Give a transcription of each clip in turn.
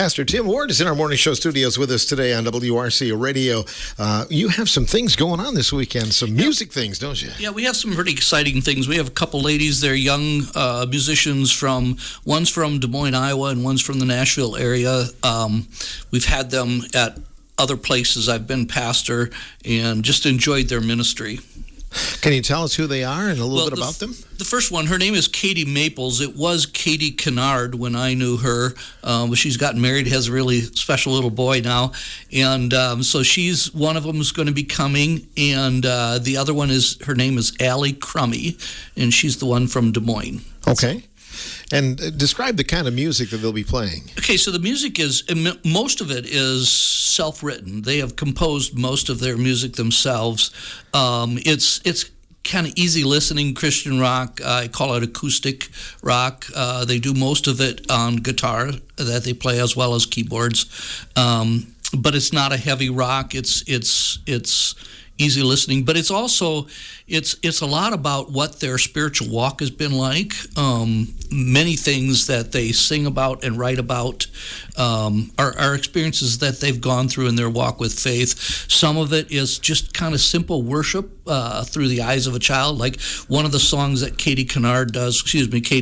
Pastor Tim Ward is in our morning show studios with us today on WRC Radio. You have some things going on this weekend, some music things, don't you? Yeah, we have some pretty exciting things. We have a couple ladies, they're young musicians one's from Des Moines, Iowa, and one's from the Nashville area. We've had them at other places. I've been pastor and just enjoyed their ministry. Can you tell us who they are and a little bit about them? The first one, her name is Katie Maples. It was Katie Kennard when I knew her. She's gotten married, has a really special little boy now. And so she's one of them who's going to be coming. And the other one her name is Allie Crummy, and she's the one from Des Moines. Okay. And describe the kind of music that they'll be playing. Okay, so the music most of it is self-written. They have composed most of their music themselves. It's kind of easy listening Christian rock. I call it acoustic rock. They do most of it on guitar that they play as well as keyboards. But it's not a heavy rock. It's easy listening, but it's also it's a lot about what their spiritual walk has been like. Many things that they sing about and write about are experiences that they've gone through in their walk with faith. Some of it is just kind of simple worship through the eyes of a child. Like one of the songs that Katie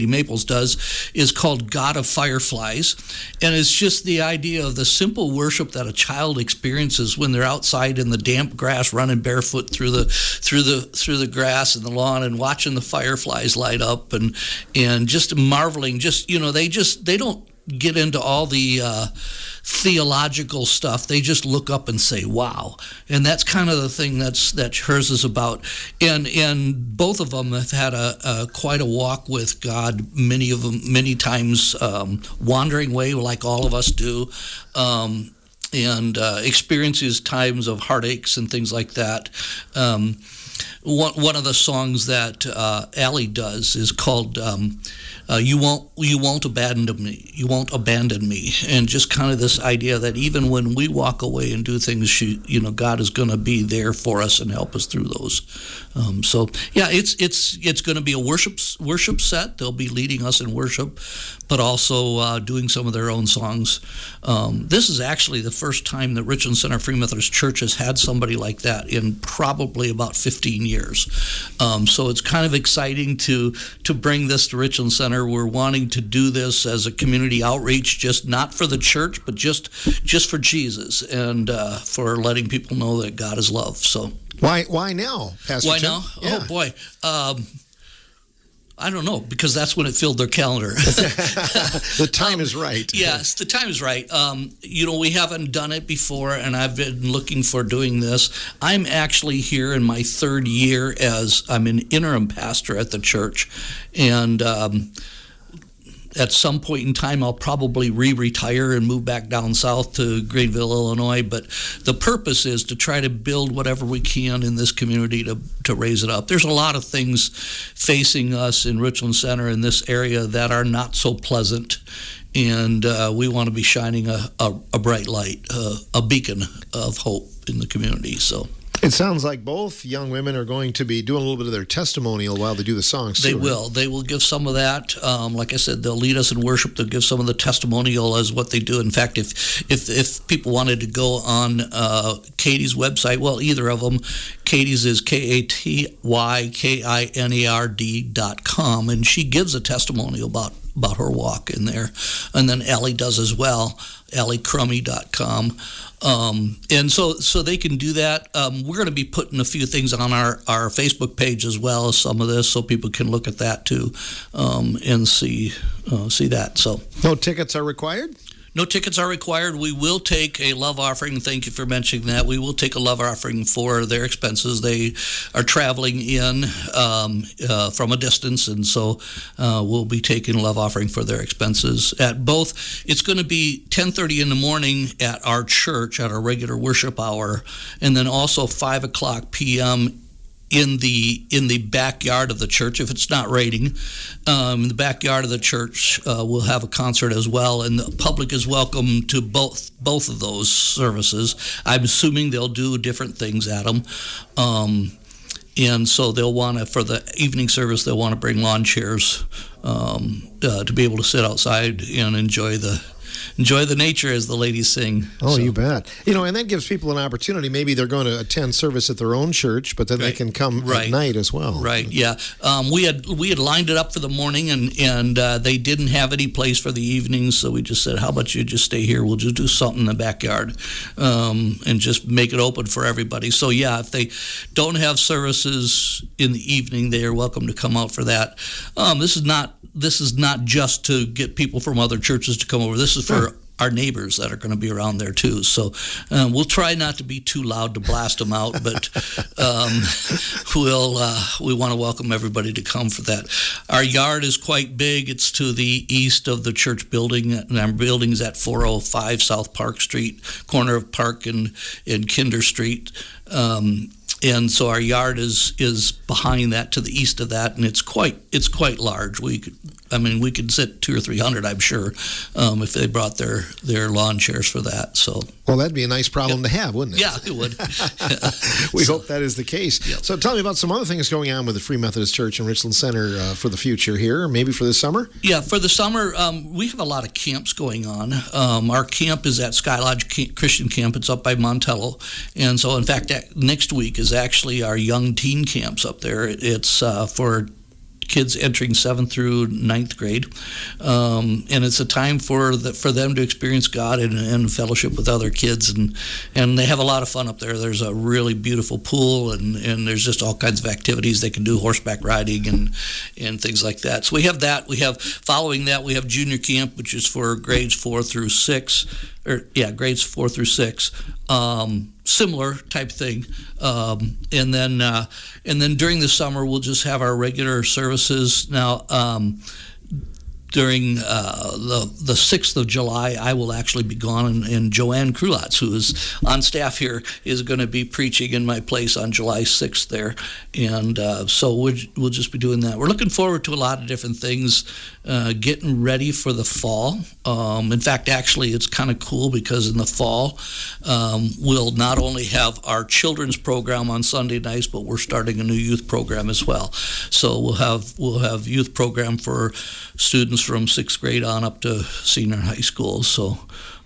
Maples does is called God of Fireflies, and it's just the idea of the simple worship that a child experiences when they're outside in the damp grass, running barefoot through the grass and the lawn and watching the fireflies light up and just marveling. They don't get into all the theological stuff. They just look up and say, wow. And that's kind of the thing that hers is about. And both of them have had quite a walk with God, many times wandering away like all of us do, and experiences times of heartaches and things like that. One of the songs that Allie does is called "You Won't Abandon Me." You won't abandon me, and just kind of this idea that even when we walk away and do things, God is going to be there for us and help us through those. It's going to be a worship set. They'll be leading us in worship, but also doing some of their own songs. This is actually the first time that Richland Center Free Methodist Church has had somebody like that in probably about 15 years. So it's kind of exciting to bring this to Richland Center. We're wanting to do this as a community outreach, just not for the church, but just for Jesus and for letting people know that God is love. So why now, Pastor Why Tim? now? Yeah. Oh boy. I don't know, because that's when it filled their calendar. The time is right. Yes, the time is right. We haven't done it before, and I've been looking for doing this. I'm actually here in my third year as I'm an interim pastor at the church, and at some point in time, I'll probably retire and move back down south to Greenville, Illinois. But the purpose is to try to build whatever we can in this community to raise it up. There's a lot of things facing us in Richland Center in this area that are not so pleasant. And we want to be shining a bright light, a beacon of hope in the community. So. It sounds like both young women are going to be doing a little bit of their testimonial while they do the songs. They will. They will give some of that. Like I said, they'll lead us in worship. They'll give some of the testimonial as what they do. In fact, if people wanted to go on Katie's website, well, either of them, Katie's is KATYKINARD.com, and she gives a testimonial about her walk in there. And then Allie does as well, AllieCrummy.com. And so they can do that. We're going to be putting a few things on our Facebook page as well as some of this, so people can look at that too, and see that. So no tickets are required? No tickets are required. We will take a love offering. Thank you for mentioning that. We will take a love offering for their expenses. They are traveling in from a distance, and so we'll be taking a love offering for their expenses at both. It's going to be 10:30 in the morning at our church at our regular worship hour, and then also 5:00 p.m. in the backyard of the church. If it's not raining, in the backyard of the church, we'll have a concert as well, and the public is welcome to both of those services. I'm assuming they'll do different things at them, and so they'll want to, for the evening service, they'll want to bring lawn chairs to be able to sit outside and enjoy the enjoy the nature, as the ladies sing. Oh, so. You bet. And that gives people an opportunity. Maybe they're going to attend service at their own church, but then they can come at night as well. Right. Yeah. We had lined it up for the morning, and they didn't have any place for the evenings, so we just said, "How about you just stay here? We'll just do something in the backyard, and just make it open for everybody." So yeah, if they don't have services in the evening, they are welcome to come out for that. This is not just to get people from other churches to come over. This is for our neighbors that are going to be around there too. So we'll try not to be too loud to blast them out, but we want to welcome everybody to come for that. Our yard is quite big. It's to the east of the church building, and our building is at 405 South Park Street, corner of Park and Kinder Street. And so our yard is behind that, to the east of that, and it's quite large. We could sit 200 or 300, I'm sure, if they brought their lawn chairs for that. So, well, that'd be a nice problem to have, wouldn't it? Yeah, it would. We hope that is the case. Yep. So, tell me about some other things going on with the Free Methodist Church in Richland Center for the future here, maybe for the summer. Yeah, for the summer, we have a lot of camps going on. Our camp is at Sky Lodge Christian Camp. It's up by Montello, and so in fact, next week is actually our young teen camps up there. It's for kids entering 7th through 9th grade, and it's a time for them to experience God and fellowship with other kids, and they have a lot of fun up there. There's a really beautiful pool, and there's just all kinds of activities they can do, horseback riding and things like that. So we have that. Following that, we have junior camp, which is for grades 4 through 6. Grades 4 through 6. Similar type thing, and then during the summer we'll just have our regular services. Now, during the 6th of July, I will actually be gone, and Joanne Krulotz, who is on staff here, is going to be preaching in my place on July 6th there, and so we'll just be doing that. We're looking forward to a lot of different things, getting ready for the fall. In fact, actually, it's kind of cool because in the fall, we'll not only have our children's program on Sunday nights, but we're starting a new youth program as well. So we'll have youth program for students from 6th grade on up to senior high school. So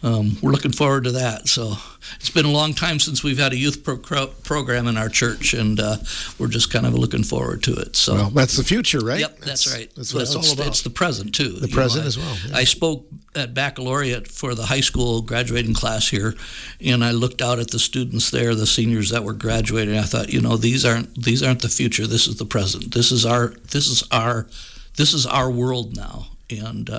we're looking forward to that. So it's been a long time since we've had a youth program in our church, and we're just kind of looking forward to it. So, well, that's the future, right? Yep, that's right. That's what it's all about. It's the present too. The present as well. Yeah. I spoke at baccalaureate for the high school graduating class here, and I looked out at the students there, the seniors that were graduating. I thought, these aren't the future. This is the present. This is our world now, and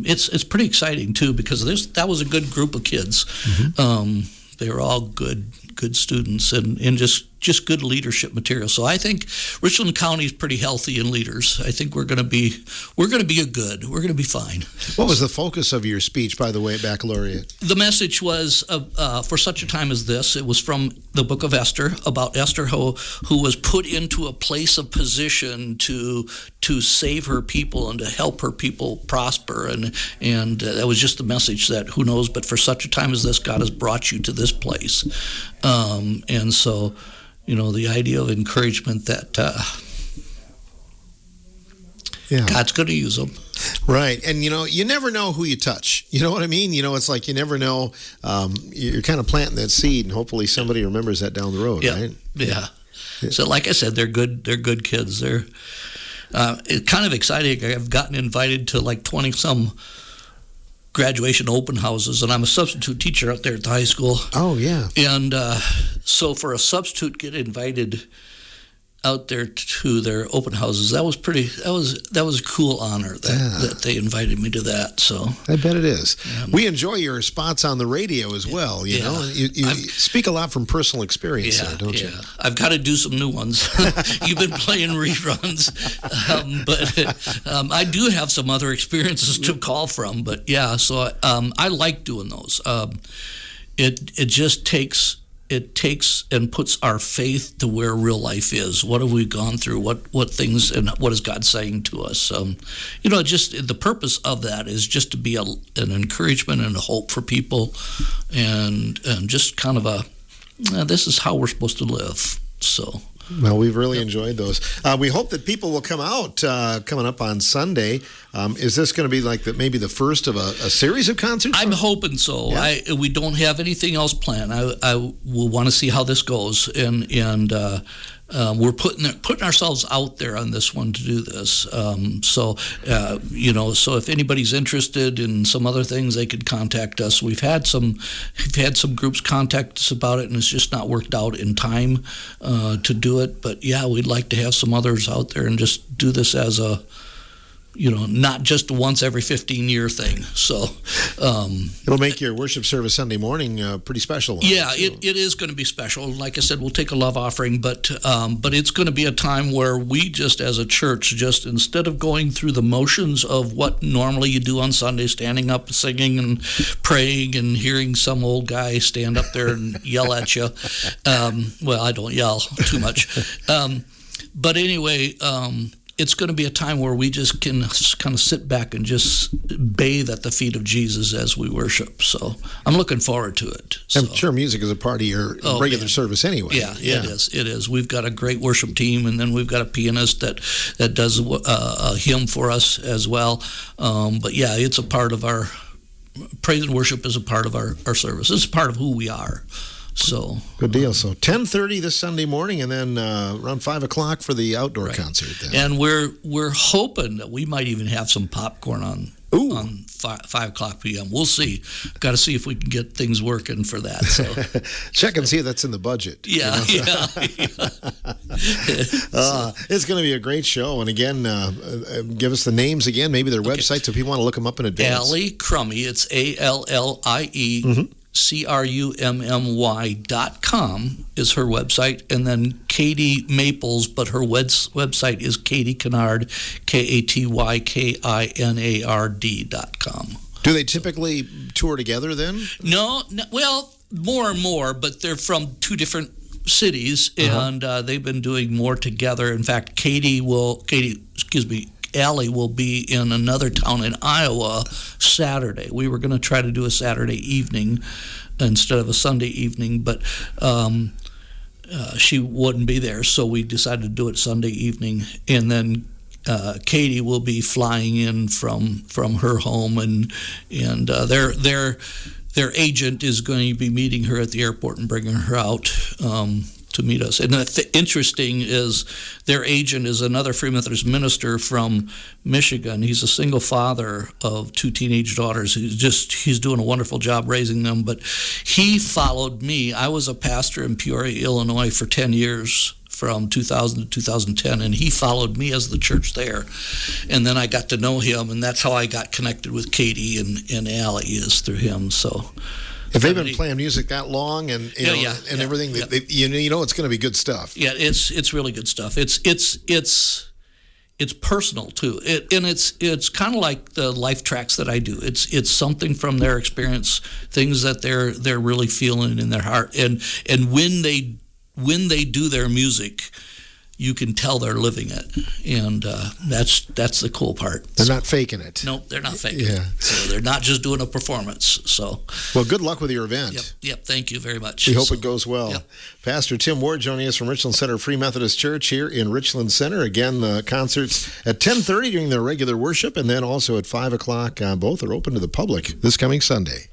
it's pretty exciting too, because that was a good group of kids. Mm-hmm. They were all good students and just good leadership material. So I think Richland County is pretty healthy in leaders. I think we're going to be good. We're going to be fine. What was the focus of your speech, by the way, at baccalaureate? The message was for such a time as this. It was from the book of Esther, about Esther who was put into a place of position to save her people and to help her people prosper, and that was just the message that, who knows, but for such a time as this, God has brought you to this place, and so. The idea of encouragement that God's going to use them. Right. And, you never know who you touch. You know what I mean? It's like you never know. You're kind of planting that seed, and hopefully somebody remembers that down the road, right? Yeah. So like I said, they're good kids. They're it's kind of exciting. I've gotten invited to like 20-some graduation open houses, and I'm a substitute teacher out there at the high school. Oh, yeah. And so for a substitute get invited out there to their open houses, that was a cool honor that they invited me to that. So I bet it is. We enjoy your spots on the radio as well. You know, you speak a lot from personal experience there, don't you? I've got to do some new ones. You've been playing reruns, but I do have some other experiences to call from. But so I like doing those. It just takes and puts our faith to where real life is. What have we gone through? What things, and what is God saying to us? Just the purpose of that is just to be an encouragement and a hope for people, and just kind of this is how we're supposed to live. So. Well, we've really enjoyed those. We hope that people will come out coming up on Sunday. Is this going to be like maybe the first of a series of concerts? I'm hoping so. Yeah. We don't have anything else planned. I will want to see how this goes, and we're putting ourselves out there on this one to do this. So if anybody's interested in some other things, they could contact us. We've had some groups contact us about it, and it's just not worked out in time to do it. But yeah, we'd like to have some others out there and just do this as a, not just a once every 15-year thing. So it'll make your worship service Sunday morning pretty special. Yeah, it is going to be special. Like I said, we'll take a love offering, but it's going to be a time where we just as a church, just instead of going through the motions of what normally you do on Sunday, standing up, singing and praying and hearing some old guy stand up there and yell at you. Well, I don't yell too much. But anyway, it's going to be a time where we just can kind of sit back and just bathe at the feet of Jesus as we worship. So I'm looking forward to it. I'm sure music is a part of your regular service anyway. Yeah, it is. It is. We've got a great worship team, and then we've got a pianist that does a hymn for us as well. But yeah, it's a part of our praise and worship is a part of our service. It's a part of who we are. So good deal. So 10:30 this Sunday morning, and then around 5 o'clock for the outdoor concert. Then. And we're hoping that we might even have some popcorn on 5 o'clock p.m. We'll see. Got to see if we can get things working for that. So check and see if that's in the budget. Yeah. It's going to be a great show. And again, give us the names again. Maybe their website, so people want to look them up in advance. Allie Crummy. It's ALLIE. Mm-hmm. CRUMMY.com is her website, and then Katie Maples, but her website is Katie Kennard, KATYKINARD.com. Do they typically tour together then? No, well, more and more, but they're from two different cities, and they've been doing more together. In fact, Allie will be in another town in Iowa Saturday. We were going to try to do a Saturday evening instead of a Sunday evening, but she wouldn't be there, so we decided to do it Sunday evening. And then Katie will be flying in from her home, and their agent is going to be meeting her at the airport and bringing her out to meet us. And interesting is their agent is another Free Methodist minister from Michigan. He's a single father of two teenage daughters. He's doing a wonderful job raising them. But he followed me. I was a pastor in Peoria, Illinois for 10 years, from 2000 to 2010, and he followed me as the church there. And then I got to know him, and that's how I got connected with Katie and Allie, is through him. So if they've been playing music that long and everything, you know it's going to be good stuff. Yeah, it's really good stuff. It's personal too, and it's kind of like the life tracks that I do. It's something from their experience, things that they're really feeling in their heart, and when they do their music, you can tell they're living it, and that's the cool part. They're not faking it. Nope, they're not faking it. So they're not just doing a performance. So, well, good luck with your event. Yep. Thank you very much. We hope it goes well. Yep. Pastor Tim Ward joining us from Richland Center Free Methodist Church here in Richland Center. Again, the concerts at 10:30 during their regular worship, and then also at 5 o'clock. Both are open to the public this coming Sunday.